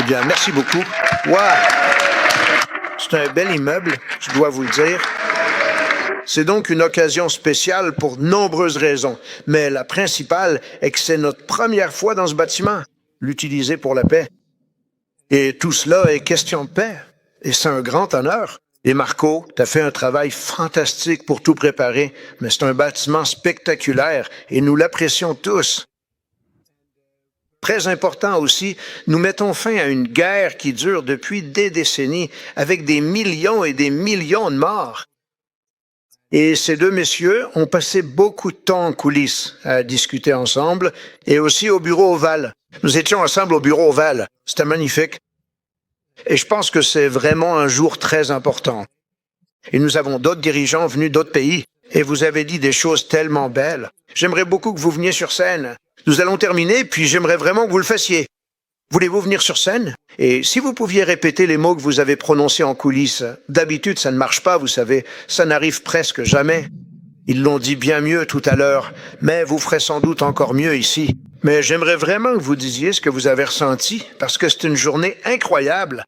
bien, merci beaucoup. Wow! C'est un bel immeuble, je dois vous le dire. C'est donc une occasion spéciale pour de nombreuses raisons, mais la principale est que c'est notre première fois dans ce bâtiment, l'utiliser pour la paix. Et tout cela est question de paix, et c'est un grand honneur. Et Marco, t'as fait un travail fantastique pour tout préparer, mais c'est un bâtiment spectaculaire, et nous l'apprécions tous. Très important aussi, nous mettons fin à une guerre qui dure depuis des décennies, avec des millions et des millions de morts. Et ces deux messieurs ont passé beaucoup de temps en coulisses à discuter ensemble et aussi au bureau ovale. Nous étions ensemble au bureau ovale. C'était magnifique. Et je pense que c'est vraiment un jour très important. Et nous avons d'autres dirigeants venus d'autres pays. Et vous avez dit des choses tellement belles. J'aimerais beaucoup que vous veniez sur scène. Nous allons terminer, puis j'aimerais vraiment que vous le fassiez. Voulez-vous venir sur scène? Et si vous pouviez répéter les mots que vous avez prononcés en coulisses. D'habitude, ça ne marche pas, vous savez. Ça n'arrive presque jamais. Ils l'ont dit bien mieux tout à l'heure, mais vous ferez sans doute encore mieux ici. Mais j'aimerais vraiment que vous disiez ce que vous avez ressenti, parce que c'est une journée incroyable.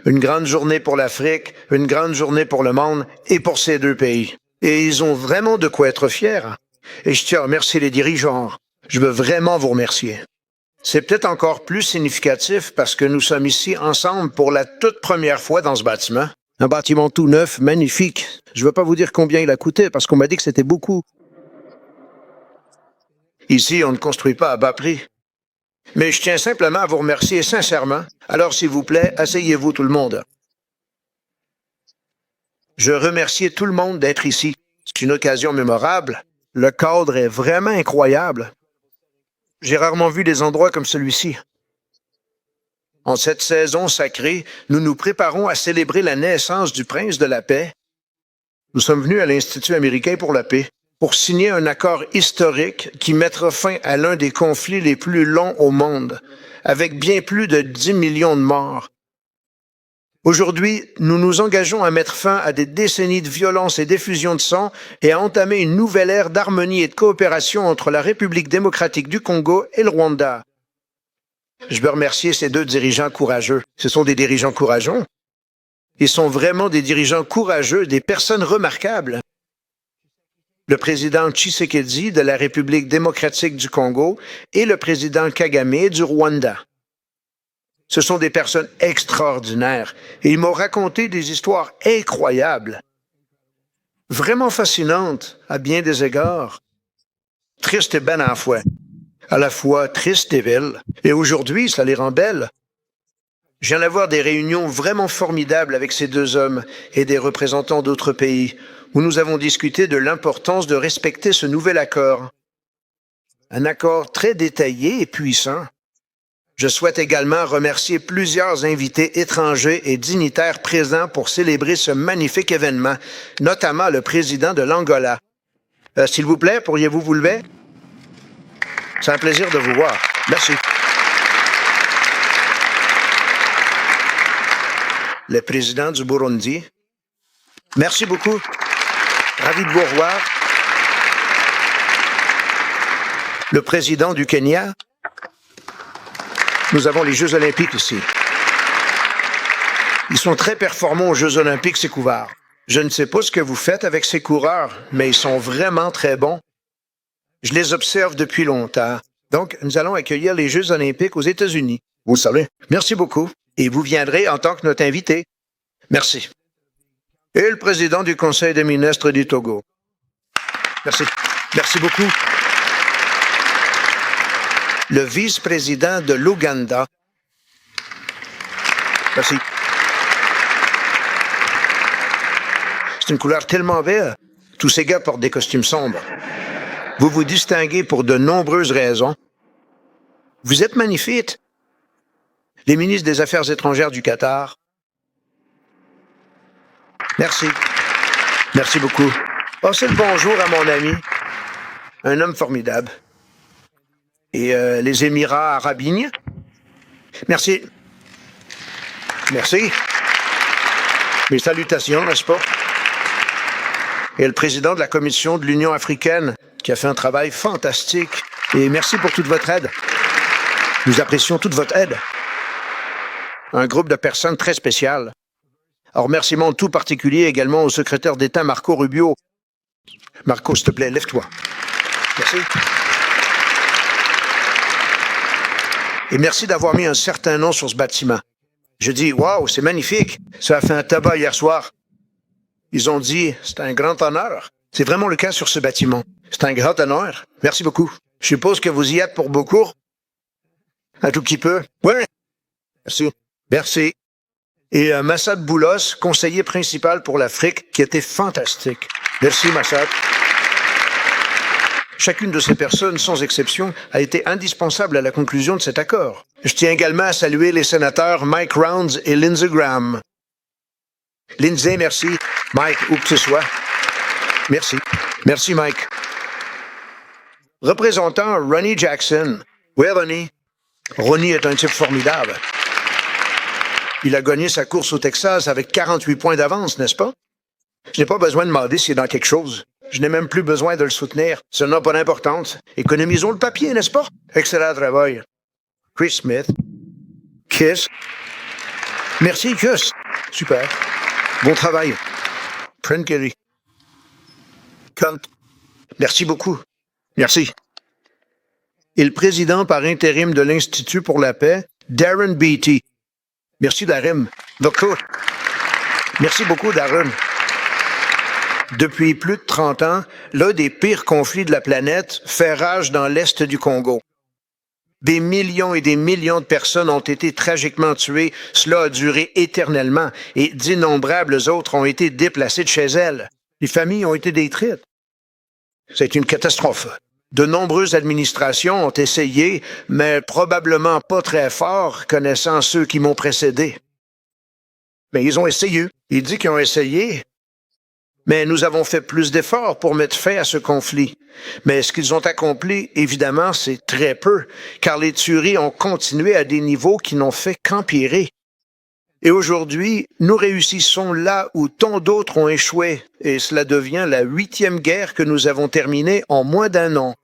Une grande journée pour l'Afrique, une grande journée pour le monde et pour ces deux pays. Et ils ont vraiment de quoi être fiers. Et je tiens à remercier les dirigeants. Je veux vraiment vous remercier. C'est peut-être encore plus significatif parce que nous sommes ici ensemble pour la toute première fois dans ce bâtiment. Un bâtiment tout neuf, magnifique. Je ne veux pas vous dire combien il a coûté parce qu'on m'a dit que c'était beaucoup. Ici, on ne construit pas à bas prix. Mais je tiens simplement à vous remercier sincèrement. Alors, s'il vous plaît, asseyez-vous tout le monde. Je remercie tout le monde d'être ici. C'est une occasion mémorable. Le cadre est vraiment incroyable. J'ai rarement vu des endroits comme celui-ci. En cette saison sacrée, nous nous préparons à célébrer la naissance du prince de la paix. Nous sommes venus à l'Institut américain pour la paix pour signer un accord historique qui mettra fin à l'un des conflits les plus longs au monde, avec bien plus de 10 millions de morts. Aujourd'hui, nous nous engageons à mettre fin à des décennies de violence et d'effusion de sang et à entamer une nouvelle ère d'harmonie et de coopération entre la République démocratique du Congo et le Rwanda. Je veux remercier ces deux dirigeants courageux. Ce sont des dirigeants courageux. Ils sont vraiment des dirigeants courageux, des personnes remarquables. Le président Tshisekedi de la République démocratique du Congo et le président Kagame du Rwanda. Ce sont des personnes extraordinaires et ils m'ont raconté des histoires incroyables, vraiment fascinantes à bien des égards, tristes et belles à la fois tristes et belles. Et aujourd'hui, ça les rend belles. Je viens d'avoir des réunions vraiment formidables avec ces deux hommes et des représentants d'autres pays où nous avons discuté de l'importance de respecter ce nouvel accord. Un accord très détaillé et puissant. Je souhaite également remercier plusieurs invités étrangers et dignitaires présents pour célébrer ce magnifique événement, notamment le président de l'Angola. S'il vous plaît, pourriez-vous vous lever? C'est un plaisir de vous voir. Merci. Le président du Burundi. Merci beaucoup. Ravi de vous revoir. Le président du Kenya. Nous avons les Jeux olympiques ici. Ils sont très performants aux Jeux olympiques, ces coureurs. Je ne sais pas ce que vous faites avec ces coureurs, mais ils sont vraiment très bons. Je les observe depuis longtemps. Donc, nous allons accueillir les Jeux olympiques aux États-Unis. Vous le savez. Merci beaucoup. Et vous viendrez en tant que notre invité. Merci. Et le président du Conseil des ministres du Togo. Merci. Merci beaucoup. Le vice-président de l'Ouganda. Merci. C'est une couleur tellement belle. Tous ces gars portent des costumes sombres. Vous vous distinguez pour de nombreuses raisons. Vous êtes magnifiques. Les ministres des Affaires étrangères du Qatar. Merci. Merci beaucoup. Passez le bonjour à mon ami. Un homme formidable. Et les Émirats arabes unis. Merci. Merci. Mes salutations, n'est-ce pas? Et le président de la Commission de l'Union africaine, qui a fait un travail fantastique. Et merci pour toute votre aide. Nous apprécions toute votre aide. un groupe de personnes très spéciales. Un remerciement tout particulier également au secrétaire d'État Marco Rubio. Marco, s'il te plaît, lève-toi. Merci. Et merci d'avoir mis un certain nom sur ce bâtiment. Je dis, waouh, c'est magnifique. Ça a fait un tabac hier soir. Ils ont dit, c'est un grand honneur. C'est vraiment le cas sur ce bâtiment. C'est un grand honneur. Merci beaucoup. Je suppose que vous y êtes pour beaucoup. Un tout petit peu. Oui. Merci. Merci. Et Massad Boulos, conseiller principal pour l'Afrique, qui était fantastique. Merci, Massad. Chacune de ces personnes, sans exception, a été indispensable à la conclusion de cet accord. Je tiens également à saluer les sénateurs Mike Rounds et Lindsey Graham. Lindsey, merci. Mike, où que ce soit. Merci. Merci, Mike. Représentant Ronnie Jackson. Oui, Ronnie. Ronnie est un type formidable. Il a gagné sa course au Texas avec 48 points d'avance, n'est-ce pas? Je n'ai pas besoin de demander s'il est dans quelque chose. Je n'ai même plus besoin de le soutenir. Ça n'a pas d'importance. Économisons le papier, n'est-ce pas? Excellent travail. Chris Smith. Kiss. Merci, Kiss. Super. Bon travail. Trent Kelly. Cunt. Merci beaucoup. Merci. Et le président par intérim de l'Institut pour la paix, Darren Beatty. Merci, Darren. Beaucoup. Merci beaucoup, Darren. Depuis plus de 30 ans, l'un des pires conflits de la planète fait rage dans l'est du Congo. Des millions et des millions de personnes ont été tragiquement tuées. Cela a duré éternellement et d'innombrables autres ont été déplacées de chez elles. Les familles ont été détruites. C'est une catastrophe. De nombreuses administrations ont essayé, mais probablement pas très fort, connaissant ceux qui m'ont précédé. Mais ils ont essayé. Il dit qu'ils ont essayé. Mais nous avons fait plus d'efforts pour mettre fin à ce conflit. Mais ce qu'ils ont accompli, évidemment, c'est très peu, car les tueries ont continué à des niveaux qui n'ont fait qu'empirer. Et aujourd'hui, nous réussissons là où tant d'autres ont échoué, et cela devient la 8e guerre que nous avons terminée en moins d'un an.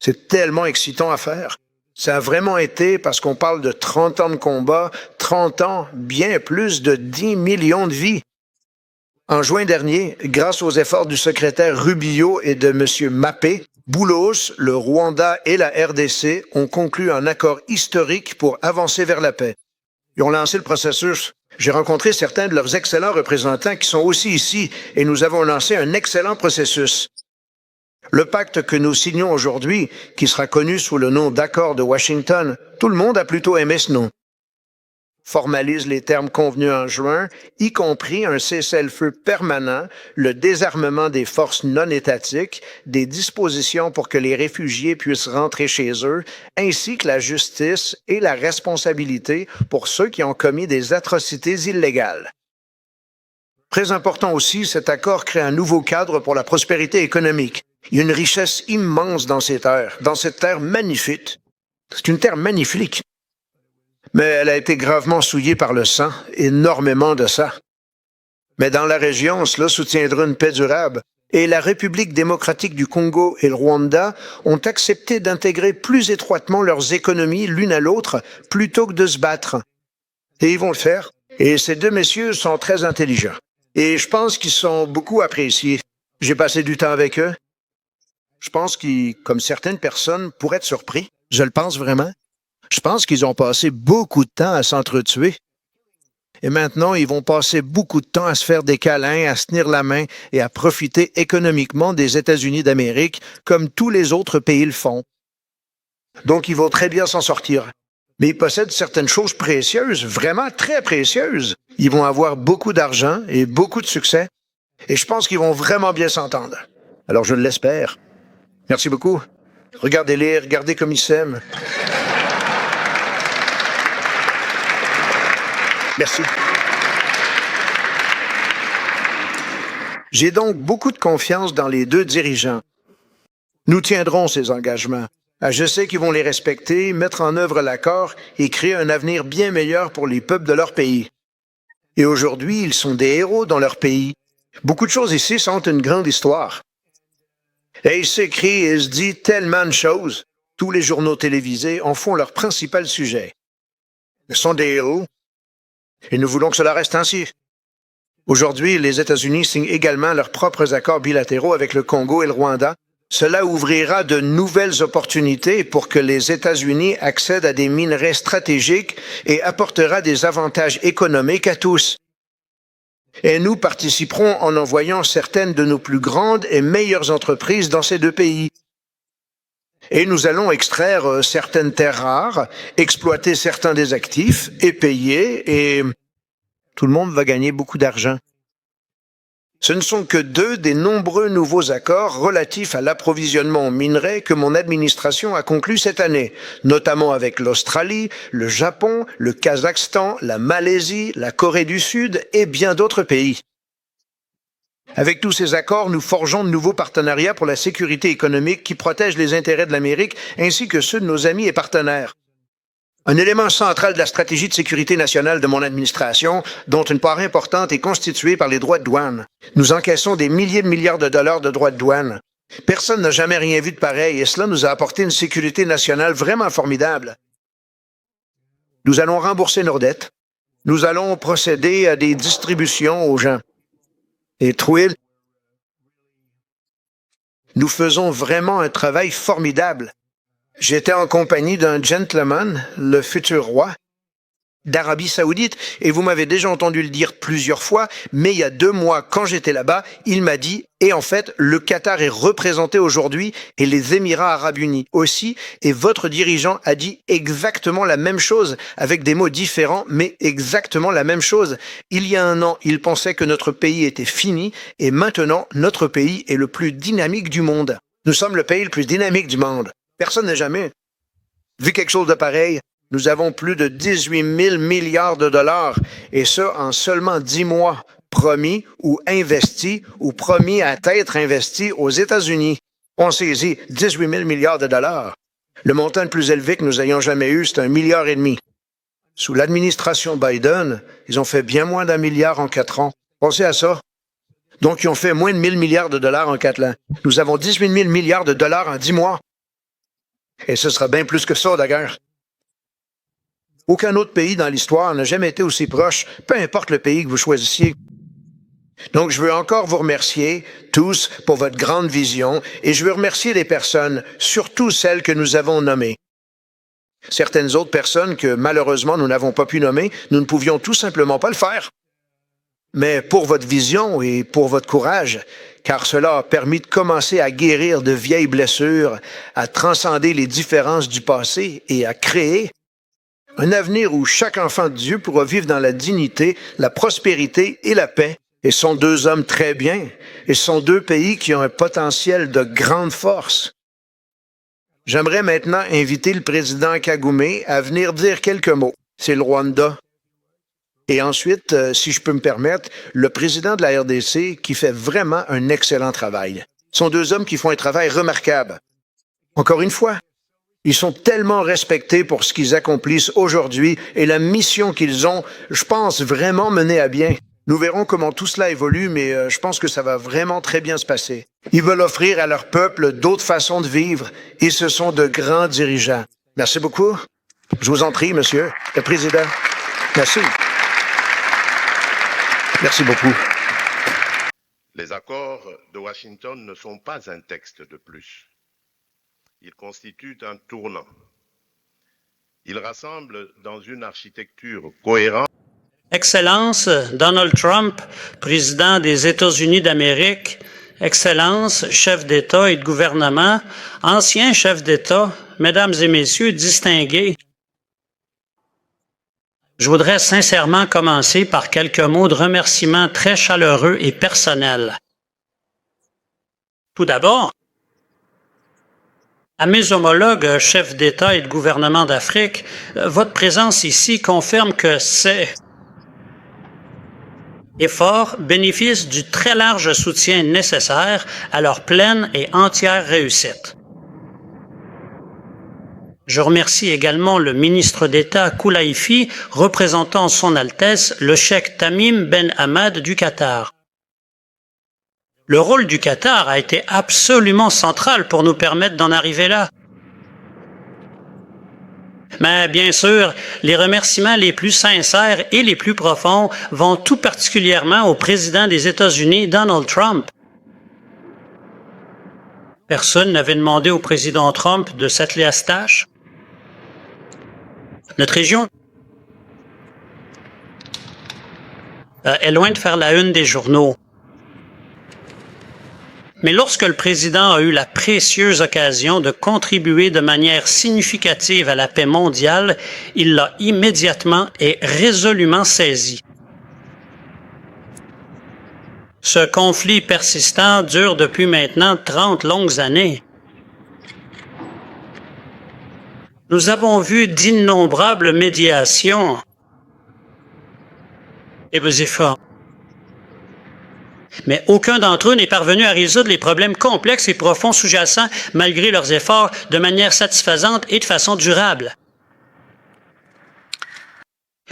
C'est tellement excitant à faire. Ça a vraiment été, parce qu'on parle de 30 ans de combat, 30 ans, bien plus de 10 millions de vies. En juin dernier, grâce aux efforts du secrétaire Rubio et de M. Mapé, Boulos, le Rwanda et la RDC ont conclu un accord historique pour avancer vers la paix. Ils ont lancé le processus. J'ai rencontré certains de leurs excellents représentants qui sont aussi ici et nous avons lancé un excellent processus. Le pacte que nous signons aujourd'hui, qui sera connu sous le nom d'accord de Washington, tout le monde a plutôt aimé ce nom, formalise les termes convenus en juin, y compris un cessez-le-feu permanent, le désarmement des forces non étatiques, des dispositions pour que les réfugiés puissent rentrer chez eux, ainsi que la justice et la responsabilité pour ceux qui ont commis des atrocités illégales. Très important aussi, cet accord crée un nouveau cadre pour la prospérité économique. Il y a une richesse immense dans cette terre magnifique. C'est une terre magnifique. Mais elle a été gravement souillée par le sang, énormément de sang. Mais dans la région, cela soutiendra une paix durable. Et la République démocratique du Congo et le Rwanda ont accepté d'intégrer plus étroitement leurs économies l'une à l'autre plutôt que de se battre. Et ils vont le faire. Et ces deux messieurs sont très intelligents. Et je pense qu'ils sont beaucoup appréciés. J'ai passé du temps avec eux. Je pense qu'ils, comme certaines personnes, pourraient être surpris. Je le pense vraiment. Je pense qu'ils ont passé beaucoup de temps à s'entretuer. Et maintenant, ils vont passer beaucoup de temps à se faire des câlins, à se tenir la main et à profiter économiquement des États-Unis d'Amérique, comme tous les autres pays le font. Donc, ils vont très bien s'en sortir. Mais ils possèdent certaines choses précieuses, vraiment très précieuses. Ils vont avoir beaucoup d'argent et beaucoup de succès. Et je pense qu'ils vont vraiment bien s'entendre. Alors, je l'espère. Merci beaucoup. Regardez-les, regardez comme ils s'aiment. Merci. J'ai donc beaucoup de confiance dans les deux dirigeants. Nous tiendrons ces engagements. Je sais qu'ils vont les respecter, mettre en œuvre l'accord et créer un avenir bien meilleur pour les peuples de leur pays. Et aujourd'hui, ils sont des héros dans leur pays. Beaucoup de choses ici sont une grande histoire. Et il s'écrit et se dit tellement de choses. Tous les journaux télévisés en font leur principal sujet. Ce sont des héros. Et nous voulons que cela reste ainsi. Aujourd'hui, les États-Unis signent également leurs propres accords bilatéraux avec le Congo et le Rwanda. Cela ouvrira de nouvelles opportunités pour que les États-Unis accèdent à des minerais stratégiques et apportera des avantages économiques à tous. Et nous participerons en envoyant certaines de nos plus grandes et meilleures entreprises dans ces deux pays. Et nous allons extraire certaines terres rares, exploiter certains des actifs et payer, et tout le monde va gagner beaucoup d'argent. Ce ne sont que deux des nombreux nouveaux accords relatifs à l'approvisionnement en minerais que mon administration a conclus cette année, notamment avec l'Australie, le Japon, le Kazakhstan, la Malaisie, la Corée du Sud et bien d'autres pays. Avec tous ces accords, nous forgeons de nouveaux partenariats pour la sécurité économique qui protègent les intérêts de l'Amérique ainsi que ceux de nos amis et partenaires. Un élément central de la stratégie de sécurité nationale de mon administration, dont une part importante est constituée par les droits de douane. Nous encaissons des milliers de milliards de dollars de droits de douane. Personne n'a jamais rien vu de pareil et cela nous a apporté une sécurité nationale vraiment formidable. Nous allons rembourser nos dettes. Nous allons procéder à des distributions aux gens. Et Twill, nous faisons vraiment un travail formidable. J'étais en compagnie d'un gentleman, le futur roi d'Arabie Saoudite, et vous m'avez déjà entendu le dire plusieurs fois, mais il y a 2 mois, quand j'étais là-bas, il m'a dit, et en fait, le Qatar est représenté aujourd'hui, et les Émirats Arabes Unis aussi, et votre dirigeant a dit exactement la même chose, avec des mots différents, mais exactement la même chose. Il y a 1 an, il pensait que notre pays était fini, et maintenant, notre pays est le plus dynamique du monde. Nous sommes le pays le plus dynamique du monde. Personne n'a jamais vu quelque chose de pareil. Nous avons plus de 18 000 milliards de dollars, et ça en seulement 10 mois, promis ou investis ou promis à être investis aux États-Unis. On saisit 18 000 milliards de dollars. Le montant le plus élevé que nous ayons jamais eu, c'est 1,5 milliard. Sous l'administration Biden, ils ont fait bien moins d'1 milliard en 4 ans. Pensez à ça. Donc, ils ont fait moins de 1 000 milliards de dollars en 4 ans. Nous avons 18 000 milliards de dollars en 10 mois. Et ce sera bien plus que ça, d'ailleurs. Aucun autre pays dans l'histoire n'a jamais été aussi proche, peu importe le pays que vous choisissiez. Donc, je veux encore vous remercier tous pour votre grande vision et je veux remercier les personnes, surtout celles que nous avons nommées. Certaines autres personnes que malheureusement nous n'avons pas pu nommer, nous ne pouvions tout simplement pas le faire. Mais pour votre vision et pour votre courage, car cela a permis de commencer à guérir de vieilles blessures, à transcender les différences du passé et à créer un avenir où chaque enfant de Dieu pourra vivre dans la dignité, la prospérité et la paix. Et ce sont 2 hommes très bien, et ce sont 2 pays qui ont un potentiel de grande force. J'aimerais maintenant inviter le président Kagame à venir dire quelques mots. C'est le Rwanda. Et ensuite, si je peux me permettre, le président de la RDC qui fait vraiment un excellent travail. Ce sont 2 hommes qui font un travail remarquable. Encore une fois, ils sont tellement respectés pour ce qu'ils accomplissent aujourd'hui et la mission qu'ils ont, je pense, vraiment menée à bien. Nous verrons comment tout cela évolue, mais je pense que ça va vraiment très bien se passer. Ils veulent offrir à leur peuple d'autres façons de vivre et ce sont de grands dirigeants. Merci beaucoup. Je vous en prie, monsieur le président. Merci. Merci beaucoup. Les accords de Washington ne sont pas un texte de plus. Ils constituent un tournant. Ils rassemblent dans une architecture cohérente. Excellence, Donald Trump, président des États-Unis d'Amérique, Excellence, chef d'État et de gouvernement, anciens chefs d'État, Mesdames et Messieurs distingués, je voudrais sincèrement commencer par quelques mots de remerciement très chaleureux et personnels. Tout d'abord, à mes homologues chefs d'État et de gouvernement d'Afrique, votre présence ici confirme que ces efforts bénéficient du très large soutien nécessaire à leur pleine et entière réussite. Je remercie également le ministre d'État Koulaifi, représentant Son Altesse le cheikh Tamim Ben Hamad du Qatar. Le rôle du Qatar a été absolument central pour nous permettre d'en arriver là. Mais bien sûr, les remerciements les plus sincères et les plus profonds vont tout particulièrement au président des États-Unis, Donald Trump. Personne n'avait demandé au président Trump de s'atteler à cette tâche. Notre région est loin de faire la une des journaux. Mais lorsque le président a eu la précieuse occasion de contribuer de manière significative à la paix mondiale, il l'a immédiatement et résolument saisi. Ce conflit persistant dure depuis maintenant 30 longues années. Nous avons vu d'innombrables médiations et des efforts. Mais aucun d'entre eux n'est parvenu à résoudre les problèmes complexes et profonds sous-jacents malgré leurs efforts de manière satisfaisante et de façon durable.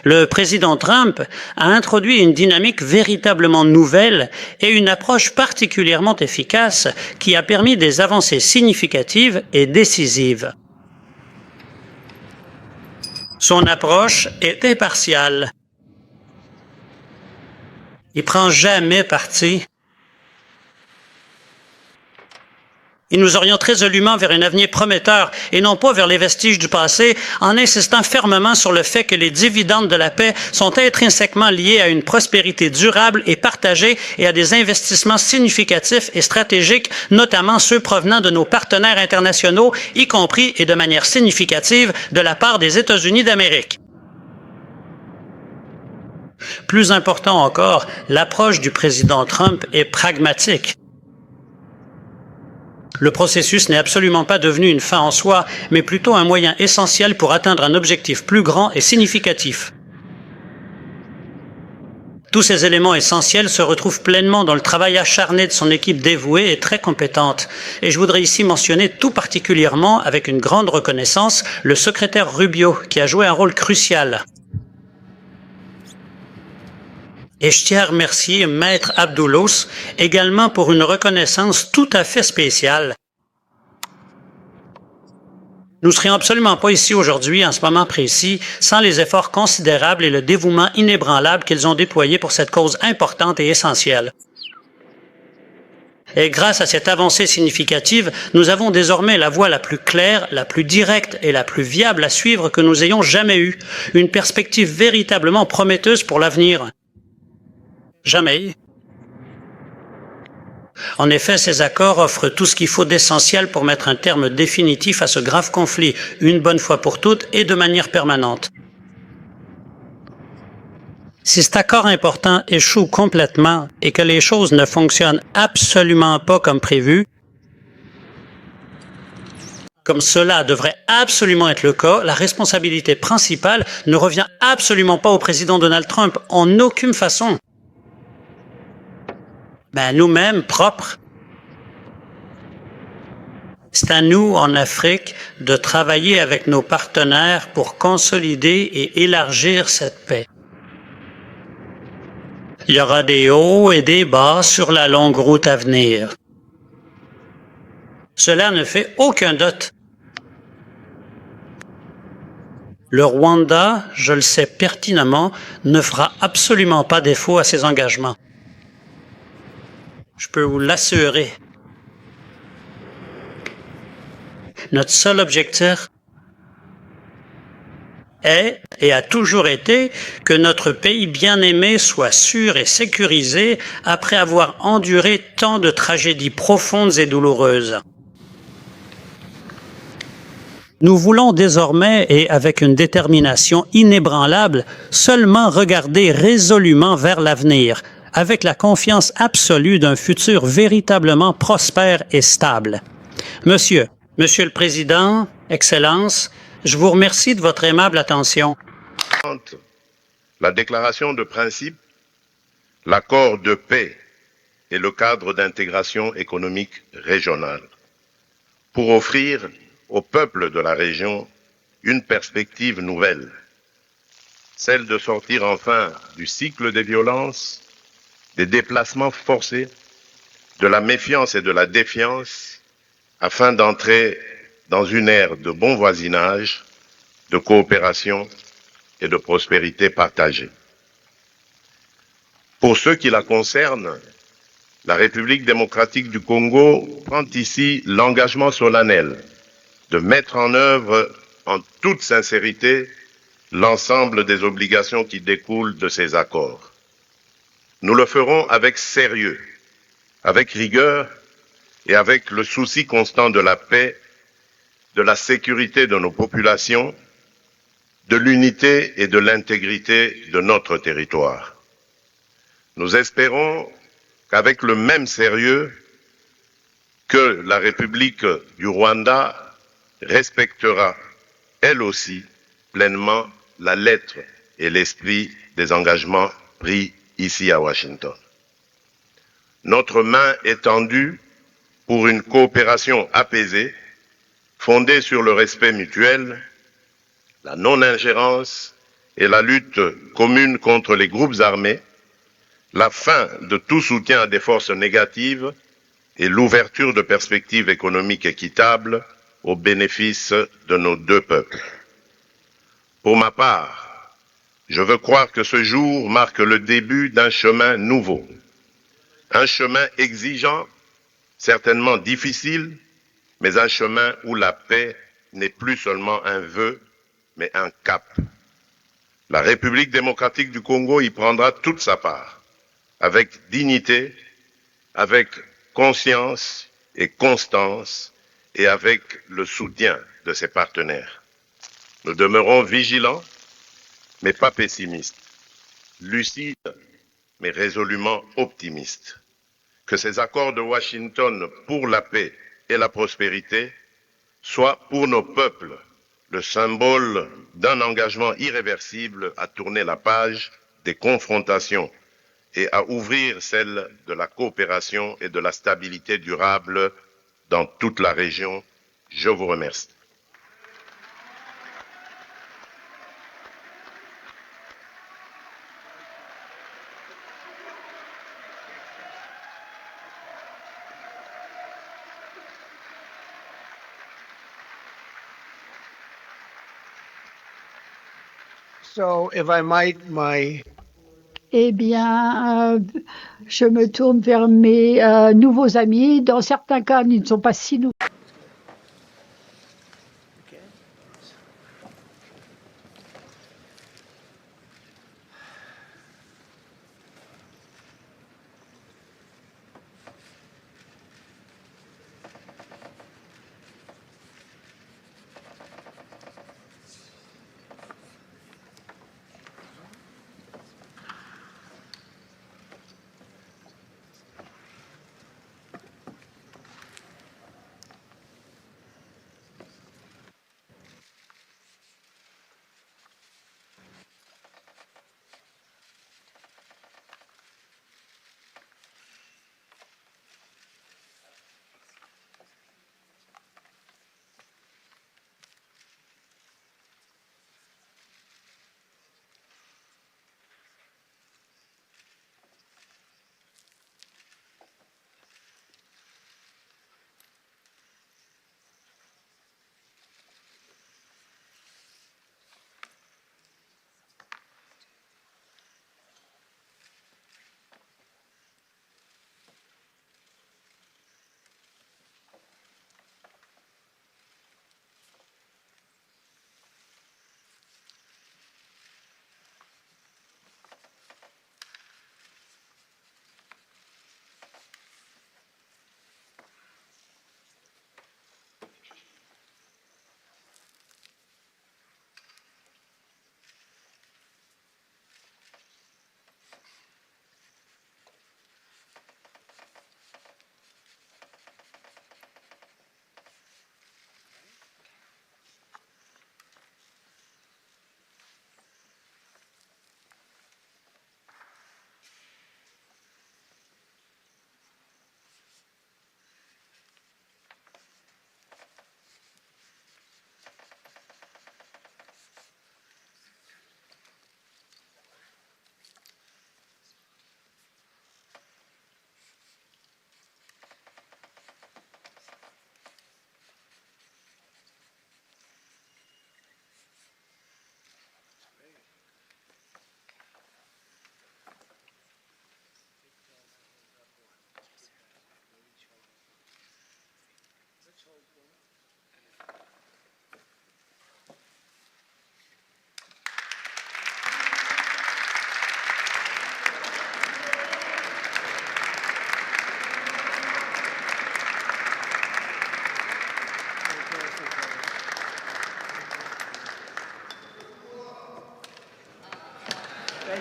Le président Trump a introduit une dynamique véritablement nouvelle et une approche particulièrement efficace qui a permis des avancées significatives et décisives. Son approche est impartiale. Il prend jamais parti. Il nous oriente résolument vers un avenir prometteur et non pas vers les vestiges du passé, en insistant fermement sur le fait que les dividendes de la paix sont intrinsèquement liés à une prospérité durable et partagée et à des investissements significatifs et stratégiques, notamment ceux provenant de nos partenaires internationaux, y compris et de manière significative de la part des États-Unis d'Amérique. Plus important encore, l'approche du président Trump est pragmatique. Le processus n'est absolument pas devenu une fin en soi, mais plutôt un moyen essentiel pour atteindre un objectif plus grand et significatif. Tous ces éléments essentiels se retrouvent pleinement dans le travail acharné de son équipe dévouée et très compétente. Et je voudrais ici mentionner tout particulièrement, avec une grande reconnaissance, le secrétaire Rubio, qui a joué un rôle crucial. Et je tiens à remercier Maître Abdoulos également pour une reconnaissance tout à fait spéciale. Nous ne serions absolument pas ici aujourd'hui, en ce moment précis, sans les efforts considérables et le dévouement inébranlable qu'ils ont déployés pour cette cause importante et essentielle. Et grâce à cette avancée significative, nous avons désormais la voie la plus claire, la plus directe et la plus viable à suivre que nous ayons jamais eue, une perspective véritablement prometteuse pour l'avenir. Jamais. En effet, ces accords offrent tout ce qu'il faut d'essentiel pour mettre un terme définitif à ce grave conflit, une bonne fois pour toutes et de manière permanente. Si cet accord important échoue complètement et que les choses ne fonctionnent absolument pas comme prévu, comme cela devrait absolument être le cas, la responsabilité principale ne revient absolument pas au président Donald Trump, en aucune façon. Nous-mêmes, propres. C'est à nous, en Afrique, de travailler avec nos partenaires pour consolider et élargir cette paix. Il y aura des hauts et des bas sur la longue route à venir. Cela ne fait aucun doute. Le Rwanda, je le sais pertinemment, ne fera absolument pas défaut à ses engagements. Je peux vous l'assurer. Notre seul objectif est et a toujours été que notre pays bien-aimé soit sûr et sécurisé après avoir enduré tant de tragédies profondes et douloureuses. Nous voulons désormais, et avec une détermination inébranlable, seulement regarder résolument vers l'avenir, avec la confiance absolue d'un futur véritablement prospère et stable. Monsieur le Président, Excellences, je vous remercie de votre aimable attention. La déclaration de principe, l'accord de paix et le cadre d'intégration économique régionale, pour offrir au peuple de la région une perspective nouvelle, celle de sortir enfin du cycle des violences, des déplacements forcés, de la méfiance et de la défiance, afin d'entrer dans une ère de bon voisinage, de coopération et de prospérité partagée. Pour ce qui la concerne, la République démocratique du Congo prend ici l'engagement solennel de mettre en œuvre en toute sincérité l'ensemble des obligations qui découlent de ces accords. Nous le ferons avec sérieux, avec rigueur et avec le souci constant de la paix, de la sécurité de nos populations, de l'unité et de l'intégrité de notre territoire. Nous espérons qu'avec le même sérieux que la République du Rwanda respectera, elle aussi, pleinement la lettre et l'esprit des engagements pris ici à Washington. Notre main est tendue pour une coopération apaisée, fondée sur le respect mutuel, la non-ingérence et la lutte commune contre les groupes armés, la fin de tout soutien à des forces négatives et l'ouverture de perspectives économiques équitables au bénéfice de nos deux peuples. Pour ma part, je veux croire que ce jour marque le début d'un chemin nouveau, un chemin exigeant, certainement difficile, mais un chemin où la paix n'est plus seulement un vœu, mais un cap. La République démocratique du Congo y prendra toute sa part, avec dignité, avec conscience et constance, et avec le soutien de ses partenaires. Nous demeurons vigilants, mais pas pessimistes, lucides, mais résolument optimistes. Que ces accords de Washington pour la paix et la prospérité soient pour nos peuples le symbole d'un engagement irréversible à tourner la page des confrontations et à ouvrir celle de la coopération et de la stabilité durable dans toute la région. Je vous remercie. So, if I might, Eh bien, je me tourne vers mes nouveaux amis. Dans certains cas, ils ne sont pas si nouveaux.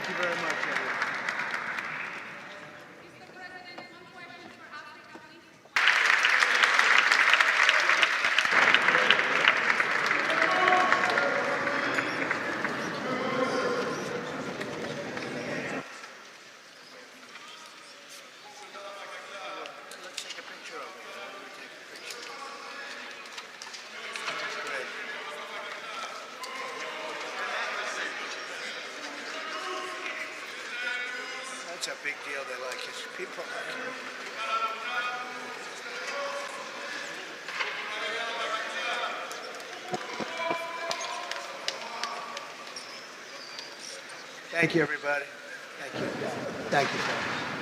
Thank you very much, everyone. Let's take a picture of it. Why don't we take a picture? Great. That's a big deal. They like it. People like it. Thank you, everybody. Thank you. Thank you, folks.